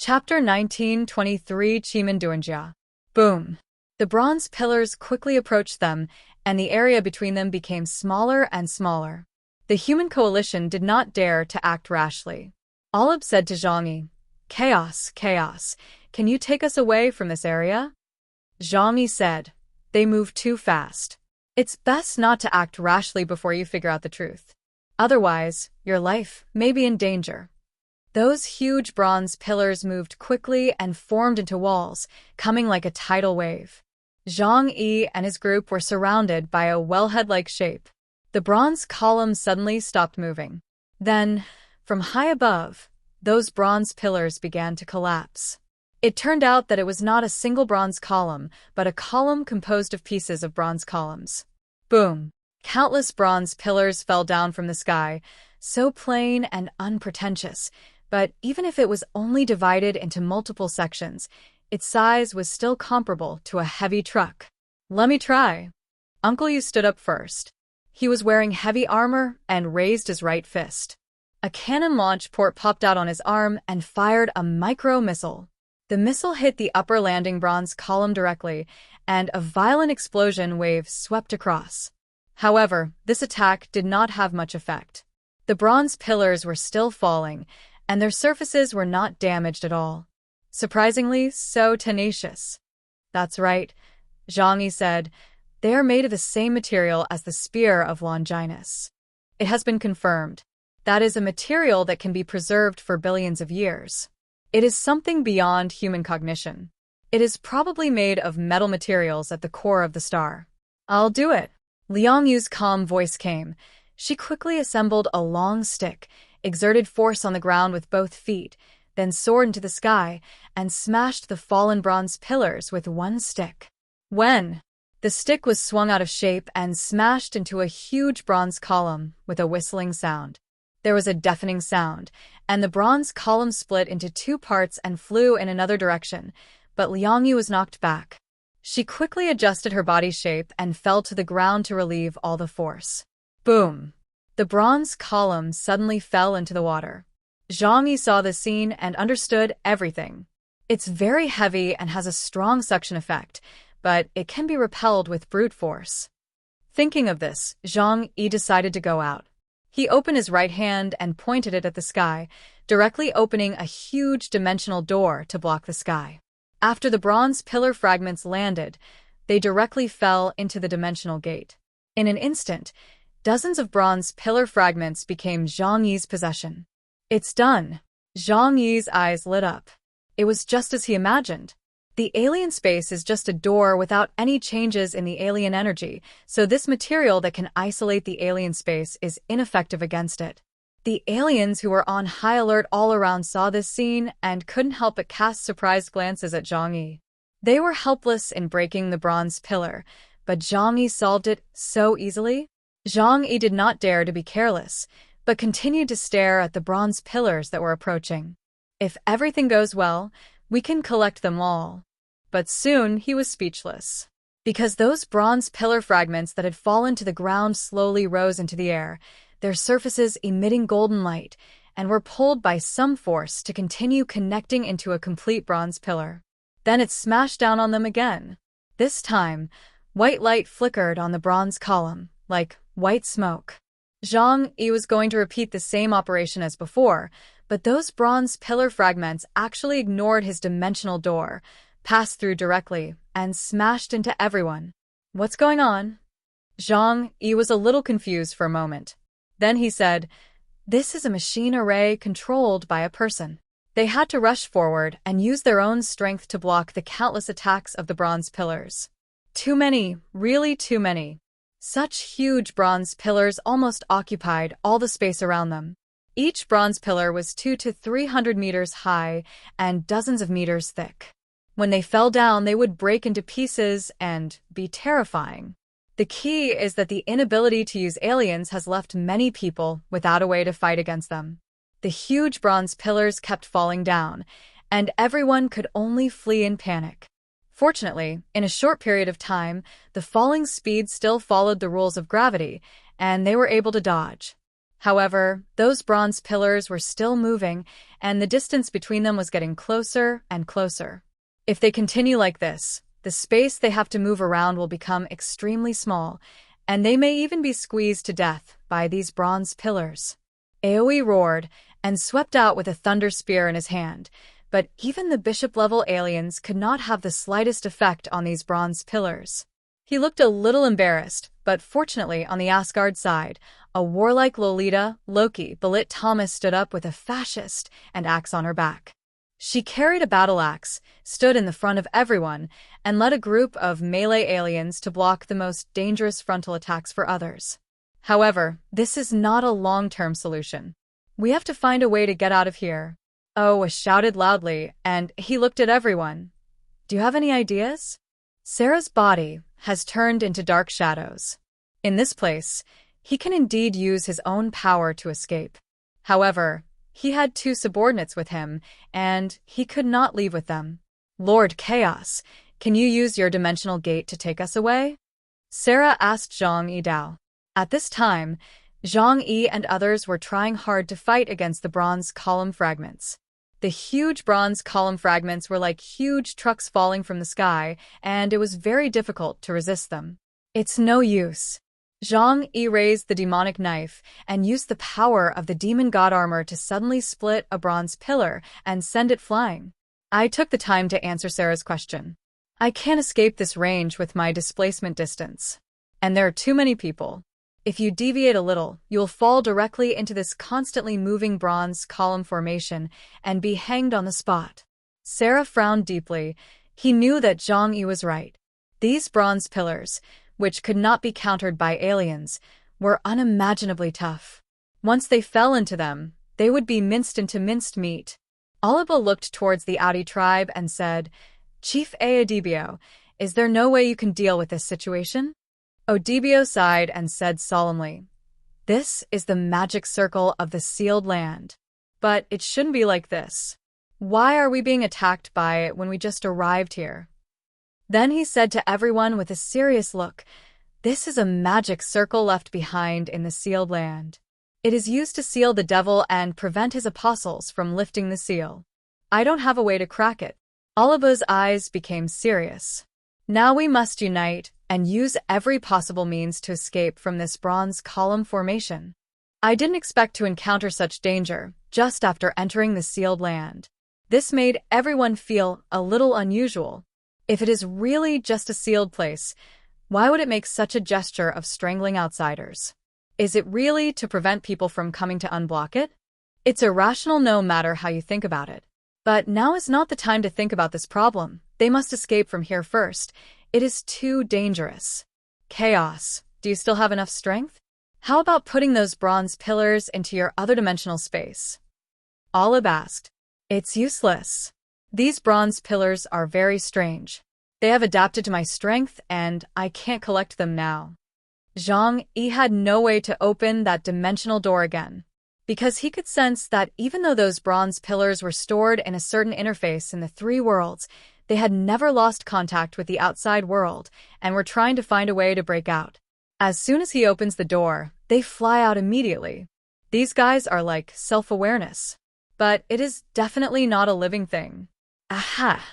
Chapter 1923 Qimen Dunjia. Boom. The bronze pillars quickly approached them, and the area between them became smaller and smaller. The human coalition did not dare to act rashly. Olib said to Zhang Yi, "Chaos, chaos. Can you take us away from this area?" Zhang Yi said, "They move too fast. It's best not to act rashly before you figure out the truth. Otherwise, your life may be in danger." Those huge bronze pillars moved quickly and formed into walls, coming like a tidal wave. Zhang Yi and his group were surrounded by a wellhead-like shape. The bronze column suddenly stopped moving. Then, from high above, those bronze pillars began to collapse. It turned out that it was not a single bronze column, but a column composed of pieces of bronze columns. Boom! Countless bronze pillars fell down from the sky, so plain and unpretentious. But even if it was only divided into multiple sections, its size was still comparable to a heavy truck. "Let me try." Uncle Yu stood up first. He was wearing heavy armor and raised his right fist. A cannon launch port popped out on his arm and fired a micro-missile. The missile hit the upper landing bronze column directly, and a violent explosion wave swept across. However, this attack did not have much effect. The bronze pillars were still falling, and their surfaces were not damaged at all. Surprisingly, so tenacious. "That's right," Zhang Yi said. "They are made of the same material as the spear of Longinus. It has been confirmed. That is a material that can be preserved for billions of years. It is something beyond human cognition. It is probably made of metal materials at the core of the star." "I'll do it." Liang Yu's calm voice came. She quickly assembled a long stick, exerted force on the ground with both feet, then soared into the sky and smashed the fallen bronze pillars with one stick. When the stick was swung out of shape and smashed into a huge bronze column with a whistling sound. There was a deafening sound, and the bronze column split into two parts and flew in another direction, but Liang Yu was knocked back. She quickly adjusted her body shape and fell to the ground to relieve all the force. Boom! The bronze column suddenly fell into the water. Zhang Yi saw the scene and understood everything. It's very heavy and has a strong suction effect, but it can be repelled with brute force. Thinking of this, Zhang Yi decided to go out. He opened his right hand and pointed it at the sky, directly opening a huge dimensional door to block the sky. After the bronze pillar fragments landed, they directly fell into the dimensional gate. In an instant, dozens of bronze pillar fragments became Zhang Yi's possession. "It's done." Zhang Yi's eyes lit up. It was just as he imagined. The alien space is just a door without any changes in the alien energy, so this material that can isolate the alien space is ineffective against it. The aliens who were on high alert all around saw this scene and couldn't help but cast surprised glances at Zhang Yi. They were helpless in breaking the bronze pillar, but Zhang Yi solved it so easily. Zhang Yi did not dare to be careless, but continued to stare at the bronze pillars that were approaching. "If everything goes well, we can collect them all." But soon he was speechless. Because those bronze pillar fragments that had fallen to the ground slowly rose into the air, their surfaces emitting golden light, and were pulled by some force to continue connecting into a complete bronze pillar. Then it smashed down on them again. This time, white light flickered on the bronze column, like white smoke. Zhang Yi was going to repeat the same operation as before, but those bronze pillar fragments actually ignored his dimensional door, passed through directly, and smashed into everyone. "What's going on?" Zhang Yi was a little confused for a moment. Then he said, "This is a machine array controlled by a person. They had to rush forward and use their own strength to block the countless attacks of the bronze pillars. Too many, really too many. Such huge bronze pillars almost occupied all the space around them. Each bronze pillar was 200 to 300 meters high and dozens of meters thick. When they fell down, they would break into pieces and be terrifying. The key is that the inability to use aliens has left many people without a way to fight against them. The huge bronze pillars kept falling down, and everyone could only flee in panic. Fortunately, in a short period of time, the falling speed still followed the rules of gravity, and they were able to dodge. However, those bronze pillars were still moving, and the distance between them was getting closer and closer. If they continue like this, the space they have to move around will become extremely small, and they may even be squeezed to death by these bronze pillars. Aoi roared and swept out with a thunder spear in his hand, but even the bishop-level aliens could not have the slightest effect on these bronze pillars. He looked a little embarrassed, but fortunately on the Asgard side, a warlike Lolita, Loki, Belit Thomas stood up with a fascist and axe on her back. She carried a battle axe, stood in the front of everyone, and led a group of melee aliens to block the most dangerous frontal attacks for others. However, this is not a long-term solution. We have to find a way to get out of here. Oh, shouted loudly, and he looked at everyone. Do you have any ideas? Sarah's body has turned into dark shadows. In this place, he can indeed use his own power to escape. However, he had 2 subordinates with him, and he could not leave with them. Lord Chaos, can you use your dimensional gate to take us away? Sarah asked Zhang Yidao. At this time, Zhang Yi and others were trying hard to fight against the bronze column fragments. The huge bronze column fragments were like huge trucks falling from the sky, and it was very difficult to resist them. It's no use. Zhang Yi raised the demonic knife and used the power of the demon god armor to suddenly split a bronze pillar and send it flying. I took the time to answer Sarah's question. I can't escape this range with my displacement distance. And there are too many people. If you deviate a little, you'll fall directly into this constantly moving bronze column formation and be hanged on the spot. Sarah frowned deeply. He knew that Zhang Yi was right. These bronze pillars, which could not be countered by aliens, were unimaginably tough. Once they fell into them, they would be minced into minced meat. Alaba looked towards the Audi tribe and said, Chief Aedibio, is there no way you can deal with this situation? Odibio sighed and said solemnly, This is the magic circle of the sealed land. But it shouldn't be like this. Why are we being attacked by it when we just arrived here? Then he said to everyone with a serious look, This is a magic circle left behind in the sealed land. It is used to seal the devil and prevent his apostles from lifting the seal. I don't have a way to crack it. Alaba's eyes became serious. Now we must unite and use every possible means to escape from this bronze column formation. I didn't expect to encounter such danger just after entering the sealed land. This made everyone feel a little unusual. If it is really just a sealed place, why would it make such a gesture of strangling outsiders? Is it really to prevent people from coming to unblock it? It's irrational no matter how you think about it. But now is not the time to think about this problem. They must escape from here first. It is too dangerous. Chaos, do you still have enough strength? How about putting those bronze pillars into your other dimensional space? Olive asked. It's useless. These bronze pillars are very strange. They have adapted to my strength, and I can't collect them now. Zhang Yi had no way to open that dimensional door again, because he could sense that even though those bronze pillars were stored in a certain interface in the 3 worlds, they had never lost contact with the outside world and were trying to find a way to break out. As soon as he opens the door, they fly out immediately. These guys are like self-awareness. But it is definitely not a living thing. Aha!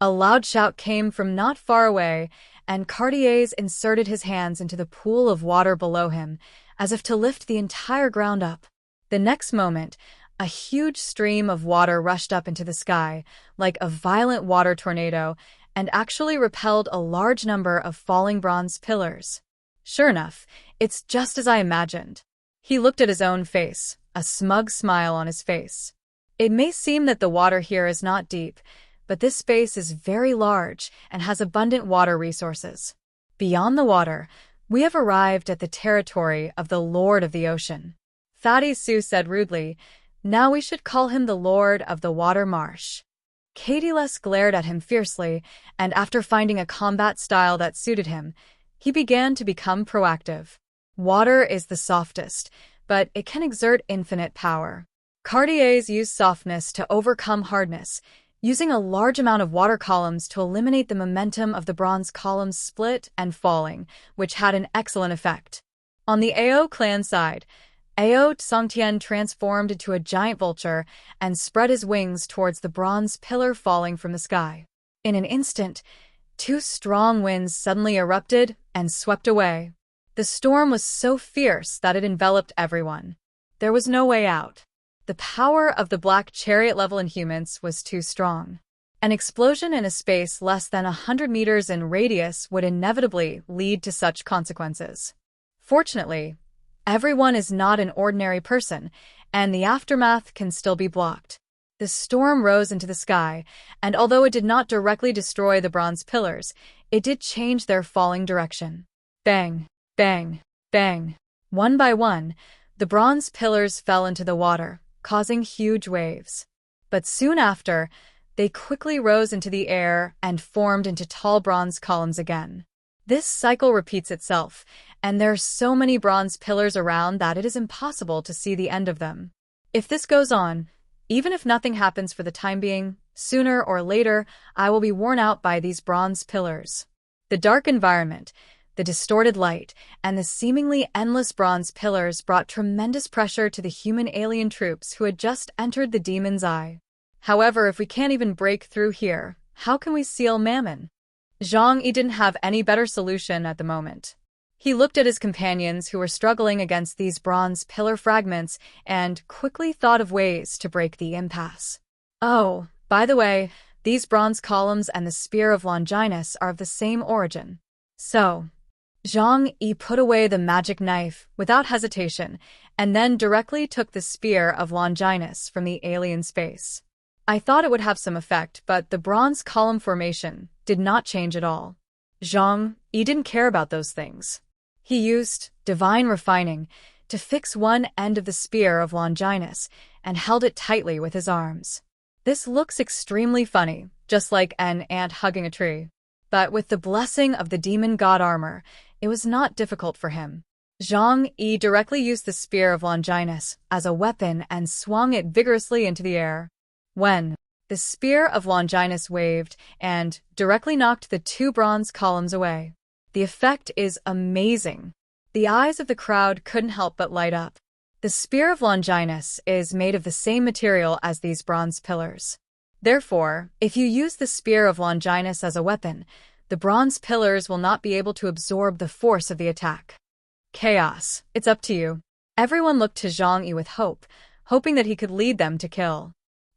A loud shout came from not far away, and Cartier's inserted his hands into the pool of water below him, as if to lift the entire ground up. The next moment, a huge stream of water rushed up into the sky, like a violent water tornado, and actually repelled a large number of falling bronze pillars. Sure enough, it's just as I imagined. He looked at his own face, a smug smile on his face. It may seem that the water here is not deep, but this space is very large and has abundant water resources. Beyond the water, we have arrived at the territory of the Lord of the Ocean. Fatty Sue said rudely, Now we should call him the Lord of the Water Marsh. Katie Les glared at him fiercely, and after finding a combat style that suited him, he began to become proactive. Water is the softest, but it can exert infinite power. Cartier's use softness to overcome hardness, using a large amount of water columns to eliminate the momentum of the bronze columns split and falling, which had an excellent effect. On the AO clan side, Ao Songtian transformed into a giant vulture and spread his wings towards the bronze pillar falling from the sky. In an instant, two strong winds suddenly erupted and swept away. The storm was so fierce that it enveloped everyone. There was no way out. The power of the black chariot-level inhumans was too strong. An explosion in a space less than 100 meters in radius would inevitably lead to such consequences. Fortunately, everyone is not an ordinary person, and the aftermath can still be blocked. The storm rose into the sky, and although it did not directly destroy the bronze pillars, it did change their falling direction. Bang, bang, bang. One by one, the bronze pillars fell into the water, causing huge waves. But soon after, they quickly rose into the air and formed into tall bronze columns again. This cycle repeats itself, and there are so many bronze pillars around that it is impossible to see the end of them. If this goes on, even if nothing happens for the time being, sooner or later, I will be worn out by these bronze pillars. The dark environment, the distorted light, and the seemingly endless bronze pillars brought tremendous pressure to the human-alien troops who had just entered the Demon's Eye. However, if we can't even break through here, how can we seal Mammon? Zhang Yi didn't have any better solution at the moment. He looked at his companions who were struggling against these bronze pillar fragments and quickly thought of ways to break the impasse. Oh, by the way, these bronze columns and the spear of Longinus are of the same origin. So, Zhang Yi put away the magic knife without hesitation and then directly took the spear of Longinus from the alien space. I thought it would have some effect, but the bronze column formation did not change at all. Zhang Yi didn't care about those things. He used divine refining to fix one end of the spear of Longinus and held it tightly with his arms. This looks extremely funny, just like an ant hugging a tree. But with the blessing of the demon god armor, it was not difficult for him. Zhang Yi directly used the spear of Longinus as a weapon and swung it vigorously into the air. When the spear of Longinus waved and directly knocked the two bronze columns away. The effect is amazing. The eyes of the crowd couldn't help but light up. The spear of Longinus is made of the same material as these bronze pillars. Therefore, if you use the spear of Longinus as a weapon, the bronze pillars will not be able to absorb the force of the attack. Chaos, it's up to you. Everyone looked to Zhang Yi with hope, hoping that he could lead them to kill.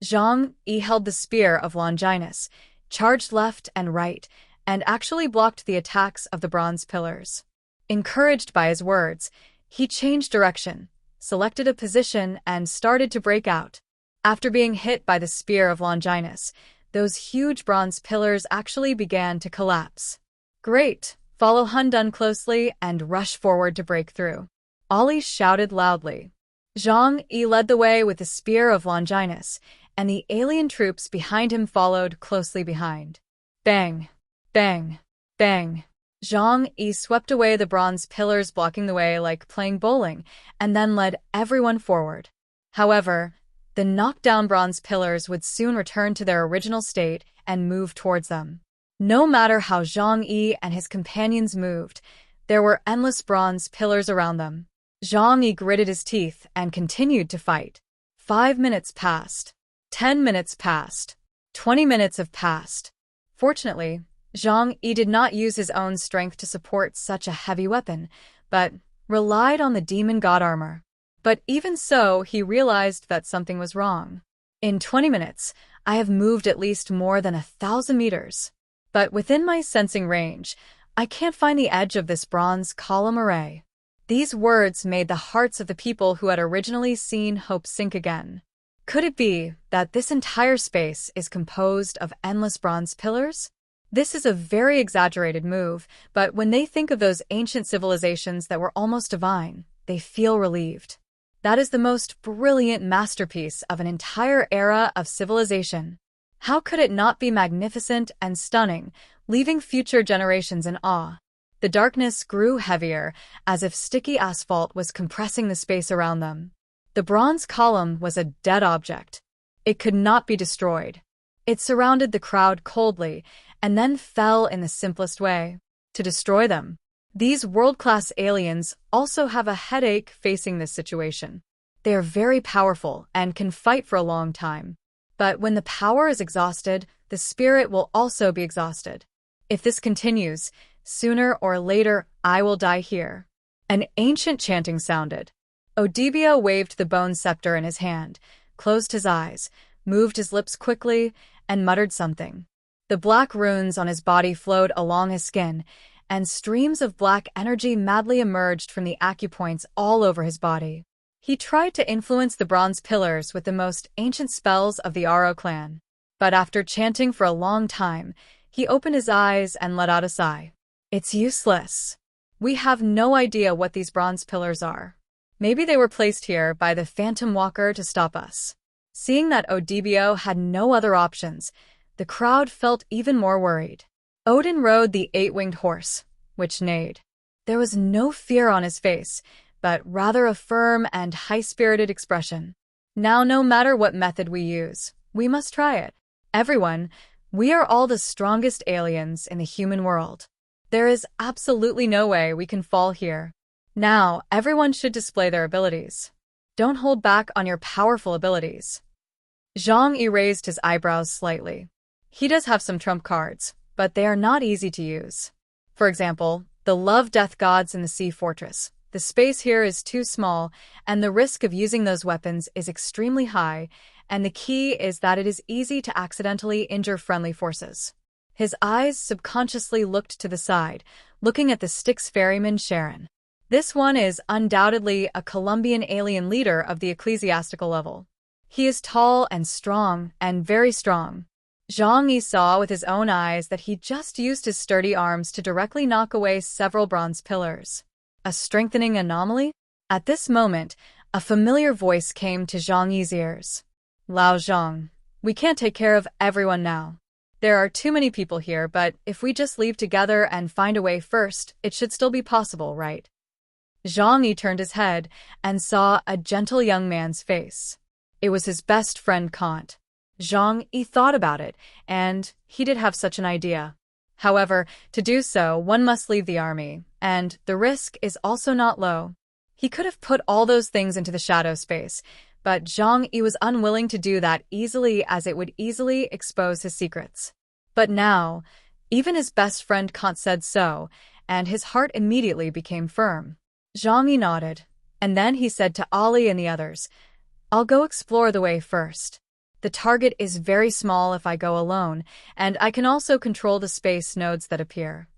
Zhang Yi held the spear of Longinus, charged left and right, and actually blocked the attacks of the bronze pillars. Encouraged by his words, he changed direction, selected a position, and started to break out. After being hit by the spear of Longinus, those huge bronze pillars actually began to collapse. Great! Follow Han Dun closely and rush forward to break through. Ollie shouted loudly. Zhang Yi led the way with the spear of Longinus, and the alien troops behind him followed closely behind. Bang! Bang! Bang! Zhang Yi swept away the bronze pillars blocking the way like playing bowling, and then led everyone forward. However, the knockdown bronze pillars would soon return to their original state and move towards them. No matter how Zhang Yi and his companions moved, there were endless bronze pillars around them. Zhang Yi gritted his teeth and continued to fight. 5 minutes passed. 10 minutes passed. 20 minutes have passed. Fortunately, Zhang Yi did not use his own strength to support such a heavy weapon, but relied on the demon god armor. But even so, he realized that something was wrong. In 20 minutes, I have moved at least more than 1,000 meters. But within my sensing range, I can't find the edge of this bronze column array. These words made the hearts of the people who had originally seen hope sink again. Could it be that this entire space is composed of endless bronze pillars? This is a very exaggerated move, but when they think of those ancient civilizations that were almost divine, they feel relieved. That is the most brilliant masterpiece of an entire era of civilization. How could it not be magnificent and stunning, leaving future generations in awe? The darkness grew heavier, as if sticky asphalt was compressing the space around them. The bronze column was a dead object. It could not be destroyed. It surrounded the crowd coldly, and then fell in the simplest way. To destroy them, These world-class aliens also have a headache facing this situation. They are very powerful and can fight for a long time. But when the power is exhausted, the spirit will also be exhausted. If this continues, sooner or later, I will die here. An ancient chanting sounded. Odibia waved the bone scepter in his hand, closed his eyes, moved his lips quickly, and muttered something. The black runes on his body flowed along his skin, and streams of black energy madly emerged from the acupoints all over his body. He tried to influence the bronze pillars with the most ancient spells of the Aro clan. But after chanting for a long time, he opened his eyes and let out a sigh. It's useless. We have no idea what these bronze pillars are. Maybe they were placed here by the Phantom Walker to stop us. Seeing that Odibio had no other options, the crowd felt even more worried. Odin rode the eight-winged horse, which neighed. There was no fear on his face, but rather a firm and high-spirited expression. Now, no matter what method we use, we must try it. Everyone, we are all the strongest aliens in the human world. There is absolutely no way we can fall here. Now, everyone should display their abilities. Don't hold back on your powerful abilities. Zhang Yi raised his eyebrows slightly. He does have some trump cards, but they are not easy to use. For example, the love-death gods in the sea fortress. The space here is too small, and the risk of using those weapons is extremely high, and the key is that it is easy to accidentally injure friendly forces. His eyes subconsciously looked to the side, looking at the Styx ferryman Sharon. This one is undoubtedly a Colombian alien leader of the ecclesiastical level. He is tall and strong, and very strong. Zhang Yi saw with his own eyes that he just used his sturdy arms to directly knock away several bronze pillars. A strengthening anomaly? At this moment, a familiar voice came to Zhang Yi's ears. Lao Zhang, we can't take care of everyone now. There are too many people here, but if we just leave together and find a way first, it should still be possible, right? Zhang Yi turned his head and saw a gentle young man's face. It was his best friend Kant. Zhang Yi thought about it, and he did have such an idea. However, to do so, one must leave the army, and the risk is also not low. He could have put all those things into the shadow space, but Zhang Yi was unwilling to do that easily as it would easily expose his secrets. But now, even his best friend Kant said so, and his heart immediately became firm. Zhang Yi nodded, and then he said to Ali and the others, I'll go explore the way first. The target is very small if I go alone, and I can also control the space nodes that appear.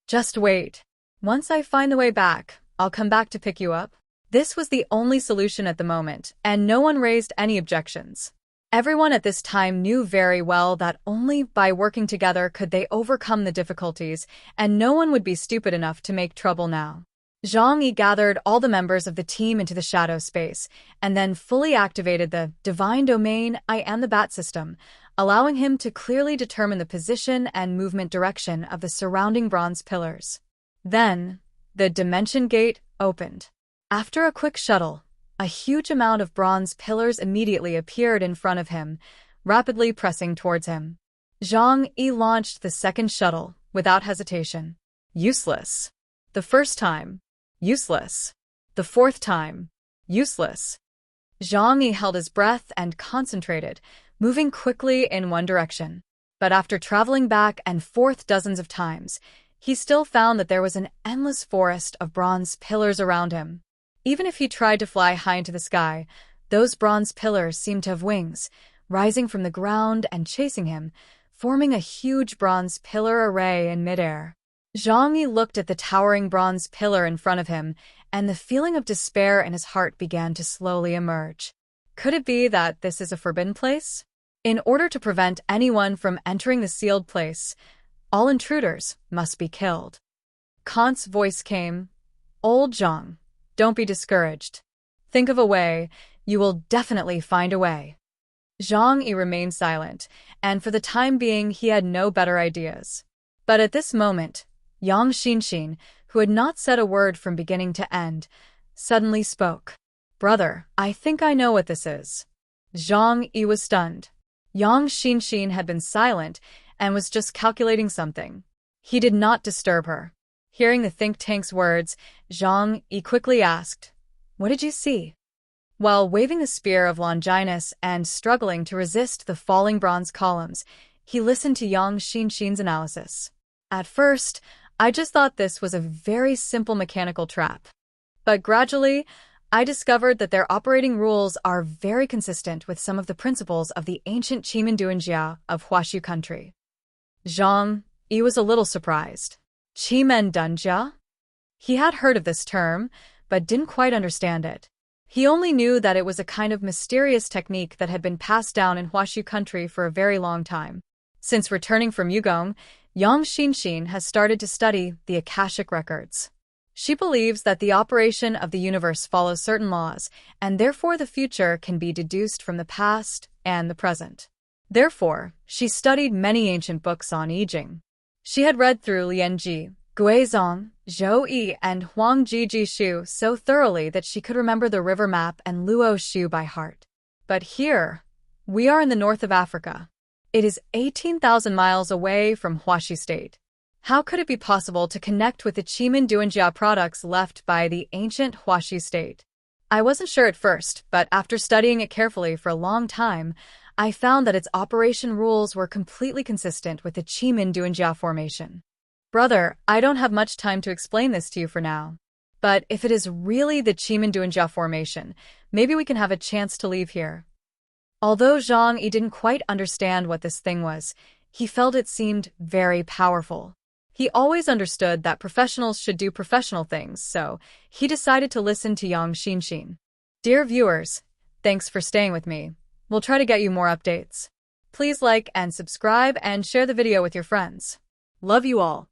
Just wait. Once I find the way back, I'll come back to pick you up. This was the only solution at the moment, and no one raised any objections. Everyone at this time knew very well that only by working together could they overcome the difficulties, and no one would be stupid enough to make trouble now. Zhang Yi gathered all the members of the team into the shadow space, and then fully activated the Divine Domain I Am the Bat system, allowing him to clearly determine the position and movement direction of the surrounding bronze pillars. Then, the Dimension Gate opened. After a quick shuttle, a huge amount of bronze pillars immediately appeared in front of him, rapidly pressing towards him. Zhang Yi launched the second shuttle, without hesitation. Useless. The first time. Useless. The fourth time. Useless. Zhang Yi held his breath and concentrated, moving quickly in one direction. But after traveling back and forth dozens of times, he still found that there was an endless forest of bronze pillars around him. Even if he tried to fly high into the sky, those bronze pillars seemed to have wings, rising from the ground and chasing him, forming a huge bronze pillar array in midair. Zhang Yi looked at the towering bronze pillar in front of him, and the feeling of despair in his heart began to slowly emerge. Could it be that this is a forbidden place? In order to prevent anyone from entering the sealed place, all intruders must be killed. Kant's voice came, Old Zhang, don't be discouraged. Think of a way, you will definitely find a way. Zhang Yi remained silent, and for the time being he had no better ideas. But at this moment, Yang Xinxin, who had not said a word from beginning to end, suddenly spoke. Brother, I think I know what this is. Zhang Yi was stunned. Yang Xinxin had been silent and was just calculating something. He did not disturb her. Hearing the think tank's words, Zhang Yi quickly asked, "What did you see?" While waving the spear of Longinus and struggling to resist the falling bronze columns, he listened to Yang Xinxin's analysis. At first, I just thought this was a very simple mechanical trap. But gradually, I discovered that their operating rules are very consistent with some of the principles of the ancient Qimen Dunjia of Huashu country. Zhang Yi was a little surprised. Qimen Dunjia? He had heard of this term, but didn't quite understand it. He only knew that it was a kind of mysterious technique that had been passed down in Huashu country for a very long time. Since returning from Yugong, Yang Xinxin has started to study the Akashic records. She believes that the operation of the universe follows certain laws, and therefore the future can be deduced from the past and the present. Therefore, she studied many ancient books on I Ching. She had read through Lianji, Guizong, Zhou Yi, and Huang Jiji Shu so thoroughly that she could remember the river map and Luo Shu by heart. But here, we are in the north of Africa. It is 18,000 miles away from Huashu State. How could it be possible to connect with the Qimen Dunjia products left by the ancient Huashu State? I wasn't sure at first, but after studying it carefully for a long time, I found that its operation rules were completely consistent with the Qimen Dunjia formation. Brother, I don't have much time to explain this to you for now. But if it is really the Qimen Dunjia formation, maybe we can have a chance to leave here. Although Zhang Yi didn't quite understand what this thing was, he felt it seemed very powerful. He always understood that professionals should do professional things, so he decided to listen to Yang Xinxin. Dear viewers, thanks for staying with me. We'll try to get you more updates. Please like and subscribe and share the video with your friends. Love you all.